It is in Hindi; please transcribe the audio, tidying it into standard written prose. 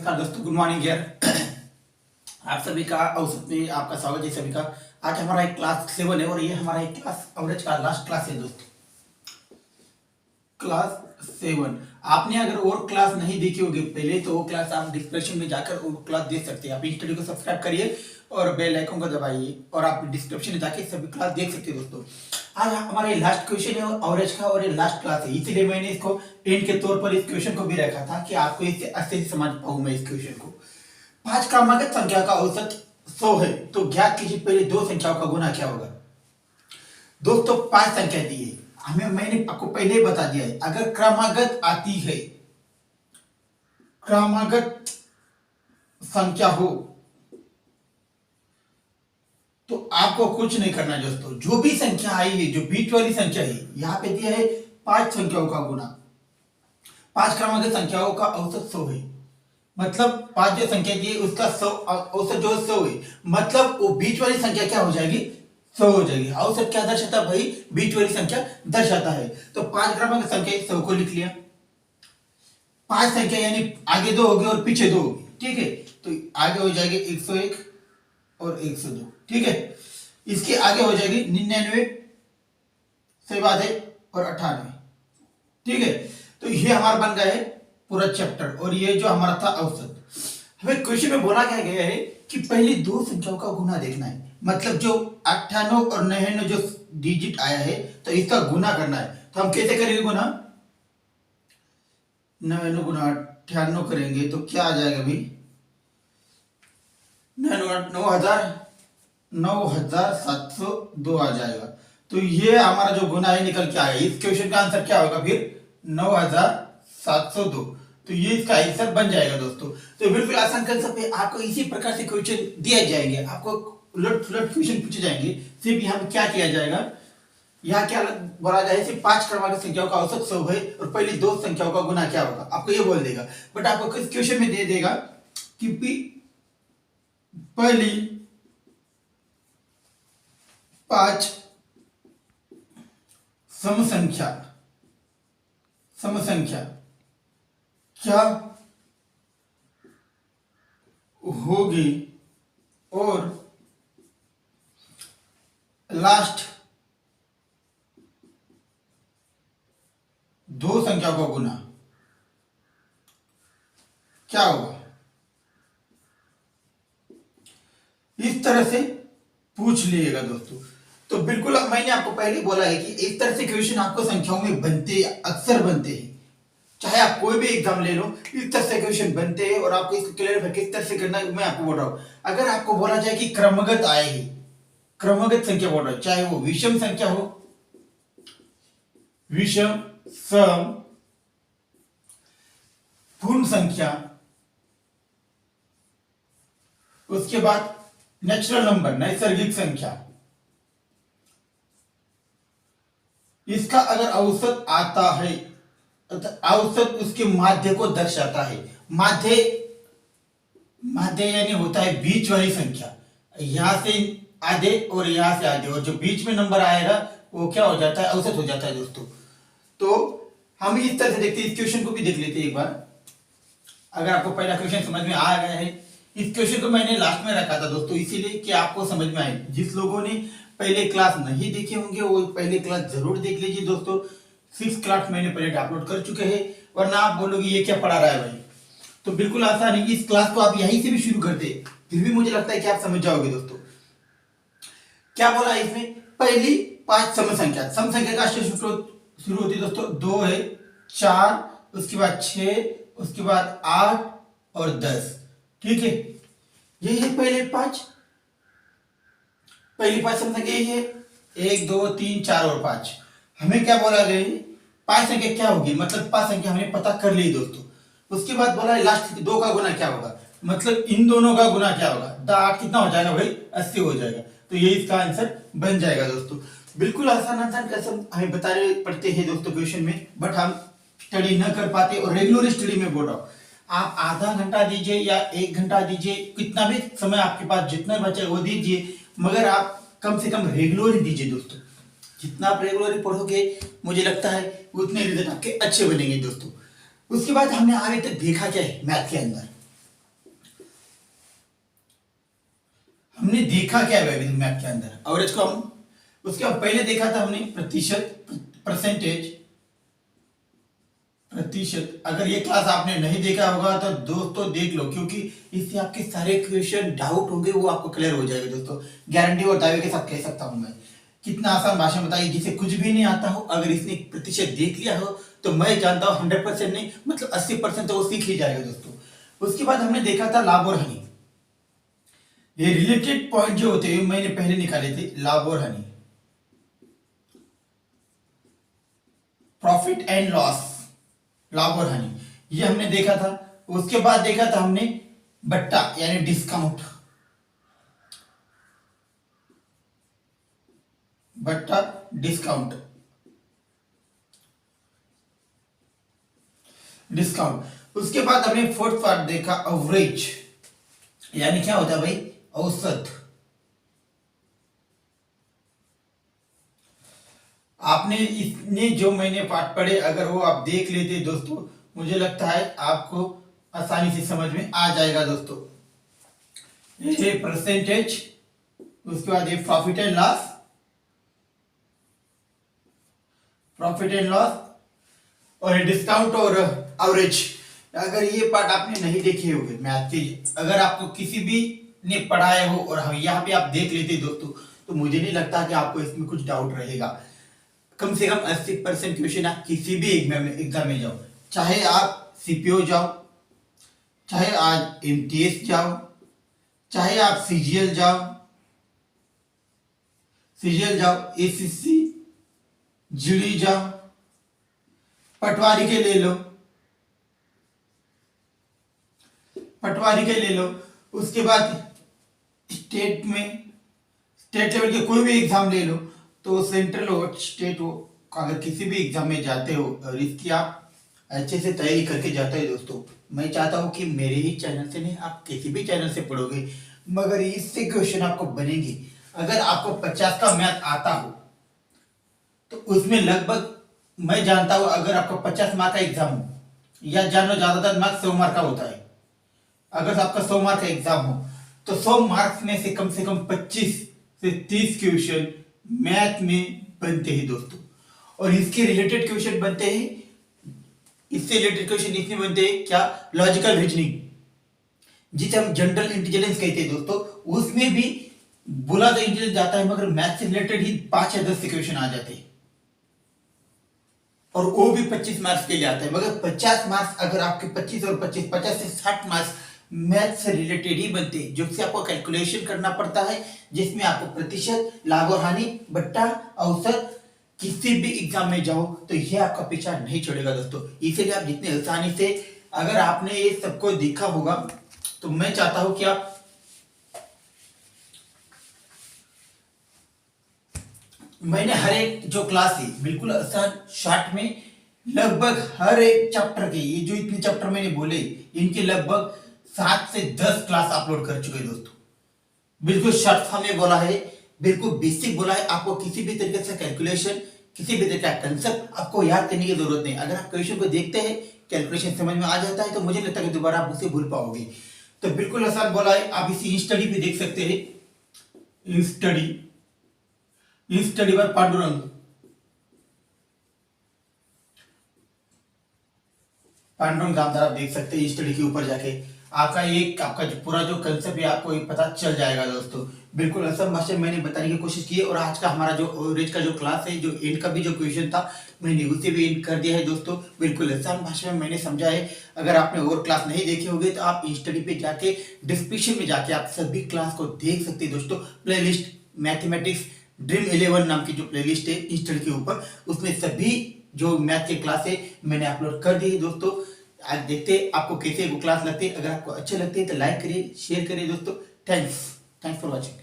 नमस्कार दोस्तों, गुड मॉर्निंग यार। आप सभी का औसत में आपका स्वागत है सभी का। आज हमारा एक क्लास 7 है और ये हमारा एक क्लास एवरेज का लास्ट क्लास है दोस्तों। क्लास 7 आपने अगर और क्लास नहीं देखी होगी पहले तो वो क्लास आप डिस्क्रिप्शन में जाकर वो क्लास देख सकते हैं। आप इस वीडियो को सब्सक्राइब करिए और बेल आइकन को दबाइए और आप डिस्क्रिप्शन में जाके सभी क्लास देख सकते हैं दोस्तों। आज हमारा ये लास्ट क्वेश्चन है एवरेज का और ये लास्ट क्लास है, इसलिए मैंने इसको एंड के तौर पर इस क्वेश्चन को भी रखा था कि आपको इससे अच्छे से समझ पाऊं मैं इस क्वेश्चन को। 5 क्रमागत संख्या का औसत 100 है तो ज्ञात कीजिए पहले दो संख्याओं का गुना क्या होगा। दोस्तों 5 संख्या दी है हमें, मैंने आपको पहले ही बता दिया है अगर क्रमागत आती है, क्रमागत संख्या हो तो आपको कुछ नहीं करना है दोस्तों। जो भी संख्या आई है, जो बीच वाली संख्या है, यहां पे दिया है 5 संख्याओं का गुना। 5 क्रमागत संख्याओं का औसत 100 है, मतलब 5 जो संख्या दी है उसका 100 औसत जो 100 है, मतलब वो बीच वाली संख्या क्या हो जाएगी, 100 हो जाएगी। औसत क्या दर्शाता है भाई, बीच वाली संख्या दर्शाता है। तो 5 क्रमागत संख्या 100 को लिख लिया। 5 संख्या यानी आगे 2 होगी और पीछे 2 होगी, ठीक है। तो आगे हो जाएगी 101 और 102, ठीक है। इसके आगे हो जाएगी 99 सही बात है और 98, ठीक है। तो ये हमारा बन गया है पूरा चैप्टर और ये जो हमारा था औसत। हमें क्वेश्चन में बोला क्या गया है कि पहले दो संख्याओं का गुना देखना है, मतलब जो 98 और 99 जो डिजिट आया है तो इसका गुना करना है। तो हम कैसे करेंगे गुना, 99 गुना 98 करेंगे तो क्या आ जाएगा भाई, 9702 आ जाएगा। तो ये हमारा जो गुना है निकल के आएगा। इस क्वेश्चन का आंसर क्या होगा फिर 9702। तो ये इसका आंसर बन जाएगा दोस्तों। तो बिल्कुल आसान कंसेप्ट है, आपको इसी प्रकार से क्वेश्चन दिए जाएंगे, आपको उलट पुलट क्वेश्चन पूछे जाएंगे। सिर्फ यहाँ क्या किया जाएगा, यहाँ क्या बोला जाए, सिर्फ 5 क्रमागत संख्याओं का औसत 100 है और पहली दो संख्याओं का गुना क्या होगा, आपको ये बोल देगा। बट आपको इस क्वेश्चन में दे देगा कि पहली 5 सम संख्या क्या होगी और लास्ट दो संख्या का गुना क्या होगा, इस तरह से पूछ लीजिएगा दोस्तों। तो बिल्कुल मैंने आपको पहले बोला है कि इस तरह से क्वेश्चन आपको संख्याओं में बनते, अक्सर बनते हैं। चाहे आप कोई भी एग्जाम ले लो, इस तरह से क्वेश्चन बनते हैं और आपको इसको क्लियर किस तरह से करना है मैं आपको बोल रहा हूं। अगर आपको बोला जाए कि क्रमगत आए ही, क्रमगत संख्या बोल रहा है, चाहे वो विषम संख्या हो, विषम, सम, पूर्ण संख्या, उसके बाद नेचुरल नंबर, नैसर्गिक संख्या, इसका अगर औसत आता है, औसत उसके माध्य को दर्शाता है। माध्य यानी होता है बीच वाली संख्या, यहां से आधे और यहां से आधे, और जो बीच में नंबर आएगा वो क्या हो जाता है, औसत हो जाता है दोस्तों। तो हम इस तरह से देखते हैं, इस क्वेश्चन को भी देख लेते हैं एक बार। अगर आपको पहला क्वेश्चन समझ में आ गया है, इस क्वेश्चन को मैंने लास्ट में रखा था दोस्तों इसीलिए कि आपको समझ में आए। जिस लोगों ने पहले क्लास नहीं देखे होंगे वो पहले क्लास जरूर देख लीजिए दोस्तों। 6 क्लास मैंने पहले अपलोड कर चुके हैं, वरना आप बोलोगे ये क्या पढ़ा रहा है भाई। तो बिल्कुल आसान है, इस क्लास को आप यहीं से भी शुरू करते, फिर भी मुझे लगता है कि आप समझ जाओगे दोस्तों। क्या बोला है इसमें, पहली 5 सम संख्या, सम संख्या का शुरू होती है दोस्तों 2 है, 4, उसके बाद 6, उसके बाद 8 और 10, ठीक है। यही है पहली 5 सम संख्या, यही है 1 2 3 4 और 5। हमें क्या बोला गया, 5 संख्या क्या होगी, मतलब 5 संख्या हमने पता कर ली दोस्तों। उसके बाद बोला है लास्ट 2 का गुना क्या होगा, मतलब इन दोनों का गुना क्या होगा। 8 कितना हो जाएगा भाई, 80 हो जाएगा। तो ये इसका आंसर बन जाएगा दोस्तों। बिल्कुल आसान कसम हमें बता रहे पढ़ते हैं दोस्तों क्वेश्चन में, बट हम स्टडी न कर पाते और रेगुलर स्टडी में बोल रहा हूं। आप आधा घंटा दीजिए या 1 घंटा दीजिए, कितना भी समय आपके पास जितना बचे वो दीजिए, मगर आप कम से कम रेगुलर ही दीजिए दोस्तों। जितना आप रेगुलर पढ़ोगे मुझे लगता है उतने रिजल्ट आपके अच्छे बनेंगे दोस्तों। उसके बाद हमने आगे तक देखा क्या है मैथ के अंदर, हमने देखा क्या है मैथ के अंदर, एवरेज को हम उसके बाद पहले देखा था हमने प्रतिशत, परसेंटेज, प्रतिशत। अगर ये क्लास आपने नहीं देखा होगा तो दोस्तों देख लो, क्योंकि इससे आपके सारे क्वेश्चन डाउट होंगे वो आपको क्लियर हो जाएगा दोस्तों, गारंटी और दावे के साथ कह सकता हूं मैं। कितना आसान भाषा बताइए, जिसे कुछ भी नहीं आता हो, अगर इसने प्रतिशत देख लिया हो तो मैं जानता हूं 100% नहीं मतलब 80% तो वो सीख ही जाएगा दोस्तों। उसके बाद हमने देखा था लाभ और हानि। ये रिलेटेड पॉइंट जो होते हैं मैंने पहले निकाले थे, लाभ और हानि, प्रॉफिट एंड लॉस, लाभ और हानि, ये हमने देखा था। उसके बाद देखा था हमने बट्टा यानी डिस्काउंट, बट्टा डिस्काउंट, डिस्काउंट। उसके बाद हमने फोर्थ पार्ट देखा एवरेज, यानी क्या होता है भाई, औसत। आपने इतने जो मैंने पाठ पढ़े अगर वो आप देख लेते दोस्तों, मुझे लगता है आपको आसानी से समझ में आ जाएगा दोस्तों। ये परसेंटेज, उसके बाद ये profit and loss, profit and loss, और डिस्काउंट और एवरेज। अगर ये पार्ट आपने नहीं देखे होंगे मैथ के, अगर आपको किसी भी ने पढ़ाए हो और हम यहाँ पे आप देख लेते दोस्तों, तो मुझे नहीं लगता कि आपको इसमें कुछ डाउट रहेगा। कम से कम 80% क्वेश्चन आप किसी भी एग्जाम में जाओ, चाहे आप सीपीओ जाओ, चाहे आज एमटीएस जाओ, चाहे आप सीजीएल जाओ, एसीसी, जीडी जाओ, पटवारी के ले लो, पटवारी के ले लो। उसके बाद स्टेट में, स्टेट लेवल के कोई भी एग्जाम ले लो, तो सेंट्रल हो स्टेट हो, अगर किसी भी एग्जाम में जाते हो और इसकी आप अच्छे से तैयारी करके जाते हो दोस्तों, मैं चाहता हूं कि मेरे ही चैनल से नहीं, आप किसी भी चैनल से पढ़ोगे मगर इससे क्वेश्चन आपको बनेंगे। अगर आपको 50 का मैथ आता हो तो उसमें लगभग मैं जानता हूं, अगर आपको 50 मार्क का एग्जाम हो, या जानो ज्यादातर मार्क्स 100 मार्क का होता है, अगर आपका 100 मार्क का एग्जाम हो तो 100 मार्क्स में से कम 25 से 30 क्वेश्चन मैथ में बनते हैं दोस्तों। और इसके रिलेटेड क्वेश्चन बनते हैं, इससे रिलेटेड क्वेश्चन इसमें बनते हैं क्या, लॉजिकल रीजनिंग, जिसे हम जनरल इंटेलिजेंस कहते हैं दोस्तों। उसमें भी बोला तो इंटेलिजेंस जाता है, मगर मैथ से रिलेटेड ही 5 या 10 क्वेश्चन आ जाते हैं, और वो भी 25 मार्क्स के लिए आता है। मगर 50 मार्क्स अगर आपके 25 और 25, 50 से 60 मार्क्स मैथ से रिलेटेड ही बनते हैं, जिससे आपको कैलकुलेशन करना पड़ता है, जिसमें आपको प्रतिशत, लाभ और हानि, बट्टा, औसत, किसी भी एग्जाम में जाओ तो यह आपका पीछा नहीं छोड़ेगा दोस्तों। इसीलिए आप जितने आसानी से, अगर आपने ये सबको देखा होगा तो मैं चाहता हूं कि आप मैंने हर एक जो क्लास है बिल्कुल आसान शॉर्ट में, लगभग हर एक चैप्टर के, ये जो इतने चैप्टर मैंने बोले इनके लगभग 7 से 10 क्लास अपलोड कर चुके हैं दोस्तों। बिल्कुल शॉर्ट फॉर्म में बोला है, बिल्कुल बेसिक बोला है। आपको किसी भी तरीके से कैलकुलेशन, किसी भी तरीके का कंसेप्ट आपको याद करने की जरूरत नहीं। अगर आप क्वेश्चन को देखते हैं, कैलकुलेशन समझ में आ जाता है, तो मुझे लगता है कि दोबारा आप उसे भूल पाओगे। तो बिल्कुल आसान बोला है। आप इसी स्टडी पे देख सकते हैं, स्टडी बाय पांडुरंग, दामदार आप देख सकते हैं स्टडी के ऊपर जाके। आपका जो पूरा जो कंसेप्ट है आपको पता चल जाएगा दोस्तों। बिल्कुल आसान भाषा में मैंने बताने की कोशिश की है। और आज का हमारा जो एवरेज का जो क्लास है, जो एंड का भी जो क्वेश्चन था, मैंने उसे भी एंड कर दिया है दोस्तों। बिल्कुल आसान भाषा में मैंने समझा है। अगर आपने और क्लास नहीं देखे होंगे तो आप स्टडी पे जाके डिस्क्रिप्शन में जाके आप सभी क्लास को देख सकते हैं दोस्तों। प्लेलिस्ट मैथमेटिक्स ड्रीम 11 नाम की जो प्लेलिस्ट है स्टडी के ऊपर, उसमें सभी जो मैथ के क्लास है मैंने अपलोड कर दी है दोस्तों। आज देखते हैं आपको कैसे वो क्लास लगती है। अगर आपको अच्छे लगते हैं तो लाइक करिए, शेयर करिए दोस्तों। Thanks for watching.